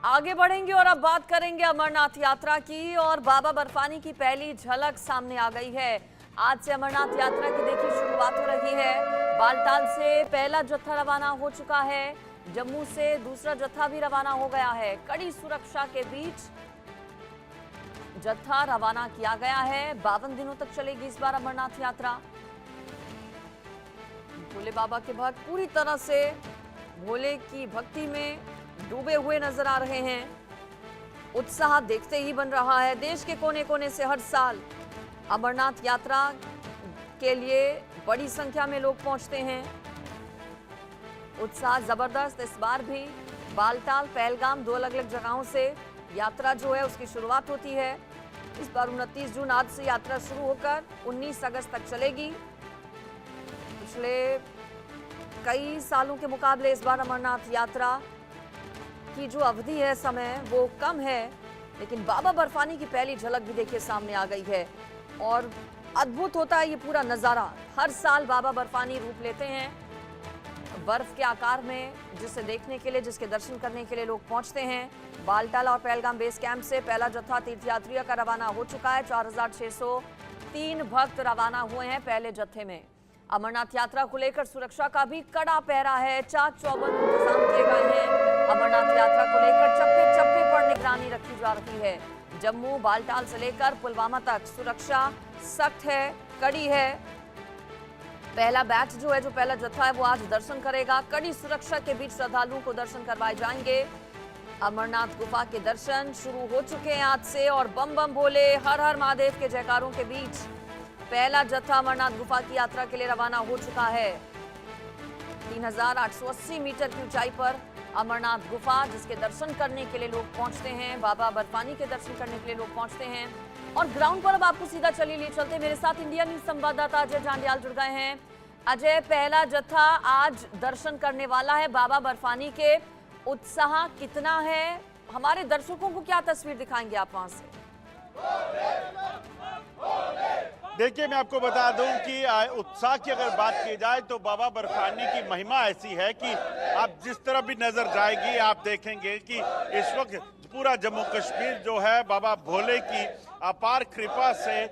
आगे बढ़ेंगे और अब बात करेंगे अमरनाथ यात्रा की। और बाबा बर्फानी की पहली झलक सामने आ गई है। आज से अमरनाथ यात्रा की देखिए शुरुआत हो रही है। बालटाल से पहला जत्था रवाना हो चुका है। जम्मू से दूसरा जत्था भी रवाना हो गया है। कड़ी सुरक्षा के बीच जत्था रवाना किया गया है। 52 दिनों तक चलेगी इस बार अमरनाथ यात्रा। भोले बाबा के भक्त पूरी तरह से भोले की भक्ति में डूबे हुए नजर आ रहे हैं। उत्साह देखते ही बन रहा है। देश के कोने कोने से हर साल अमरनाथ यात्रा के लिए बड़ी संख्या में लोग पहुंचते हैं। उत्साह जबरदस्त। इस बार भी बालटाल, पहलगाम, दो अलग अलग जगहों से यात्रा जो है उसकी शुरुआत होती है। इस बार 29 जून आज से यात्रा शुरू होकर 19 अगस्त तक चलेगी। पिछले कई सालों के मुकाबले इस बार अमरनाथ यात्रा की जो अवधि है, समय, वो कम है। लेकिन बाबा बर्फानी की पहली झलक भी देखिए सामने आ गई है। और अद्भुत होता है ये पूरा नज़ारा। हर साल बाबा बर्फानी रूप लेते हैं बर्फ के आकार में, जिसे देखने के लिए, जिसके दर्शन करने के लिए लोग पहुंचते हैं। बालटाल और पहलगाम बेस कैंप से पहला जत्था तीर्थयात्रियों का रवाना हो चुका है। 4603 भक्त रवाना हुए हैं पहले जत्थे में। अमरनाथ यात्रा को लेकर सुरक्षा का भी कड़ा पहरा है। चाक चौबंद इंतजाम किए गए हैं। अमरनाथ यात्रा को लेकर चप्पे चप्पे पर निगरानी रखी जा रही है। जम्मू, बालटाल से लेकर पुलवामा तक सुरक्षा सख्त है, कड़ी है। पहला बैच जो है, जो पहला जत्था है, वो आज दर्शन करेगा। कड़ी सुरक्षा के बीच श्रद्धालुओं को दर्शन करवाए जाएंगे। अमरनाथ गुफा के दर्शन शुरू हो चुके हैं आज से। और बम बम भोले, हर हर महादेव के जयकारों के बीच पहला जत्था अमरनाथ गुफा की यात्रा के लिए रवाना हो चुका है। 3880 मीटर की ऊंचाई पर अमरनाथ गुफा, जिसके दर्शन करने के लिए लोग पहुंचते हैं। बाबा बर्फानी के दर्शन करने के लिए लोग पहुंचते हैं। और ग्राउंड पर अब आपको सीधा चलिए ले चलते। मेरे साथ इंडिया न्यूज संवाददाता अजय जांडियाल जुड़ गए हैं। अजय, पहला जत्था आज दर्शन करने वाला है बाबा बर्फानी के। उत्साह कितना है? हमारे दर्शकों को क्या तस्वीर दिखाएंगे आप वहां से? देखिए, मैं आपको बता दूं कि उत्साह की अगर बात की जाए तो बाबा बर्फानी की महिमा ऐसी है कि आप जिस तरफ भी नजर जाएगी आप देखेंगे कि इस वक्त पूरा जम्मू कश्मीर जो है बाबा भोले की अपार कृपा से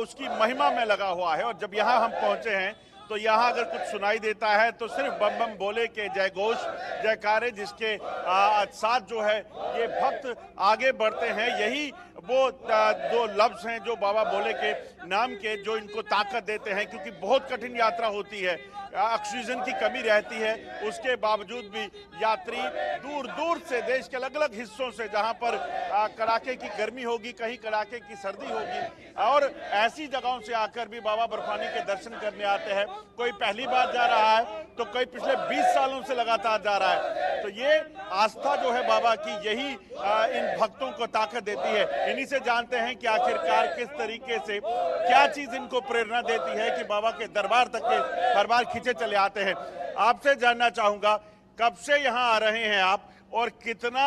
उसकी महिमा में लगा हुआ है। और जब यहाँ हम पहुंचे हैं तो यहाँ अगर कुछ सुनाई देता है तो सिर्फ बम बम भोले के जय घोष, जयकारे, जिसके साथ जो है ये भक्त आगे बढ़ते हैं। यही वो दो लफ्ज हैं जो बाबा भोले के नाम के, जो इनको ताकत देते हैं। क्योंकि बहुत कठिन यात्रा होती है, ऑक्सीजन की कमी रहती है, उसके बावजूद भी यात्री दूर दूर से, देश के अलग अलग हिस्सों से, जहां पर कड़ाके की गर्मी होगी, कहीं कड़ाके की सर्दी होगी, और ऐसी जगहों से आकर भी बाबा बर्फानी के दर्शन करने आते हैं। कोई पहली बार जा रहा है तो कोई पिछले 20 सालों से लगातार जा रहा है। तो ये आस्था जो है बाबा की, यही इन भक्तों को ताकत देती है। इन्हीं से जानते हैं कि आखिरकार किस तरीके से, क्या चीज इनको प्रेरणा देती है कि बाबा के दरबार तक के हर बार खींचे चले आते हैं। आपसे जानना चाहूंगा, कब से यहाँ आ रहे हैं आप और कितना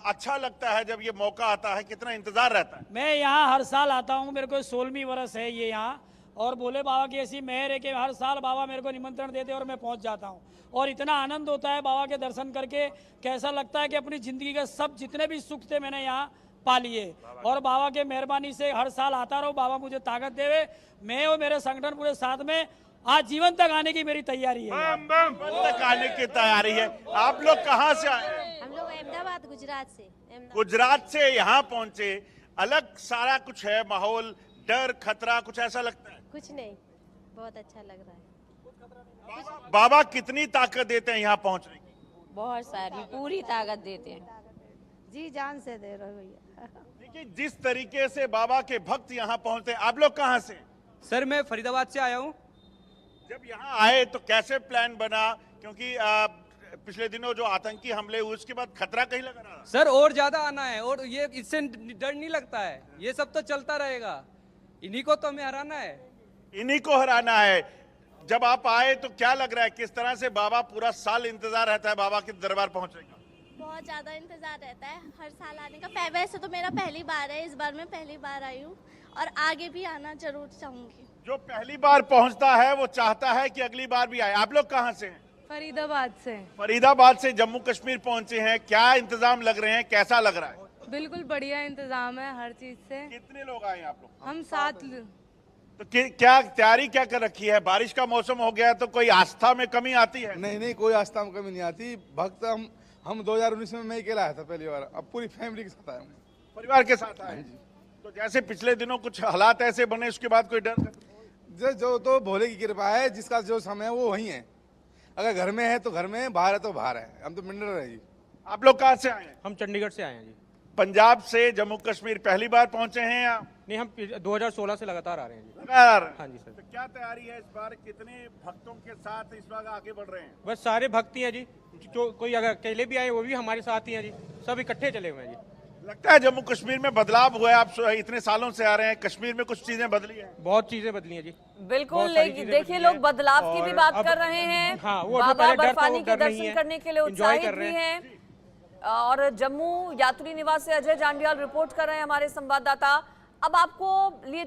अच्छा लगता है जब ये मौका आता है, कितना इंतजार रहता है? मैं यहाँ हर साल आता हूँ। मेरे को 16वीं वर्ष है ये यहाँ। और भोले बाबा की ऐसी मेहर है कि हर साल बाबा मेरे को निमंत्रण देते हैं और मैं पहुँच जाता हूँ। और इतना आनंद होता है बाबा के दर्शन करके, कैसा लगता है कि अपनी ज़िंदगी के सब जितने भी सुख थे मैंने यहाँ पा लिए। और बाबा के मेहरबानी से हर साल आता रहो। बाबा मुझे ताकत देवे। मैं और मेरे संगठन पूरे साथ में आज जीवन तक आने की मेरी तैयारी है। तक आने की तैयारी है। आप लोग कहाँ से आए? हम लोग अहमदाबाद, गुजरात से। गुजरात से यहाँ पहुँचे। अलग सारा कुछ है माहौल, डर, खतरा, कुछ ऐसा लगता है? कुछ नहीं, बहुत अच्छा लग रहा है। बाबा कितनी ताकत देते हैं यहाँ पहुँचने की? बहुत सारी, पूरी ताकत देते हैं। जी जान से दे रहे भैया। देखिए, जिस तरीके से बाबा के भक्त यहाँ पहुँचते हैं। आप लोग कहाँ से? सर, मैं फरीदाबाद से आया हूँ। जब यहाँ आए तो कैसे प्लान बना? क्योंकि पिछले दिनों जो आतंकी हमले हुए उसके बाद खतरा कहीं लग रहा? सर, और ज्यादा आना है और ये इससे डर नहीं लगता है। ये सब तो चलता रहेगा। इन्हीं को तो हमें हराना है। इन्हीं को हराना है। जब आप आए तो क्या लग रहा है, किस तरह से बाबा पूरा साल इंतजार रहता है बाबा के दरबार पहुंचने का? बहुत ज्यादा इंतजार रहता है हर साल आने का। वैसे तो मेरा पहली बार है, इस बार मैं पहली बार आई हूँ और आगे भी आना जरूर चाहूंगी। जो पहली बार पहुंचता है वो चाहता है कि अगली बार भी आए। आप लोग कहाँ से हैं? फरीदाबाद से। फरीदाबाद से जम्मू कश्मीर पहुंचे हैं, क्या इंतजाम लग रहे हैं, कैसा लग रहा है? बिल्कुल बढ़िया इंतजाम है हर चीज से। कितने लोग आए हैं आप लोग? हम 7 तो क्या तैयारी क्या कर रखी है? बारिश का मौसम हो गया है तो कोई आस्था में कमी आती है? नहीं, कोई आस्था में कमी नहीं आती। भक्त हम 2019 में मैं अकेला आया था पहली बार, अब पूरी फैमिली के साथ आया हूँ। परिवार के साथ आए? तो जैसे पिछले दिनों कुछ हालात ऐसे बने, उसके बाद कोई डर? जो तो भोले की कृपा है, जिसका जो समय है वो वही है। अगर घर में है तो घर में, बाहर है तो बाहर है। हम तो मिनरल है जी। आप लोग कहाँ से आए हैं? हम चंडीगढ़ से आए हैं जी। पंजाब से जम्मू कश्मीर पहली बार पहुंचे हैं या? नहीं, हम 2016 से लगातार आ रहे हैं जी। लगातार? हाँ जी सर। तो क्या तैयारी है इस बार? कितने भक्तों के साथ इस बार आगे बढ़ रहे हैं? बस सारे भक्ति हैं जी, जो कोई अगर अकेले भी आए वो भी हमारे साथ ही हैं जी, सब इकट्ठे चले हुए हैं जी। लगता है जम्मू कश्मीर में बदलाव हुआ है? आप इतने सालों से आ रहे हैं, कश्मीर में कुछ चीजें बदली है? बहुत चीजें बदली हैं जी। बिल्कुल, बहुत सारी लेकिन चीजें देखिए बदली लोग हैं। बदलाव की भी और बात अब- कर रहे हैं। हाँ, वो जो बाबा पहले डर था, बर्फानी वो के डर नहीं दर्शन है। करने के लिए Enjoy उत्साहित कर भी रहे हैं। और जम्मू यात्री निवास से अजय जांडियाल रिपोर्ट कर रहे हैं हमारे संवाददाता। अब आपको लिए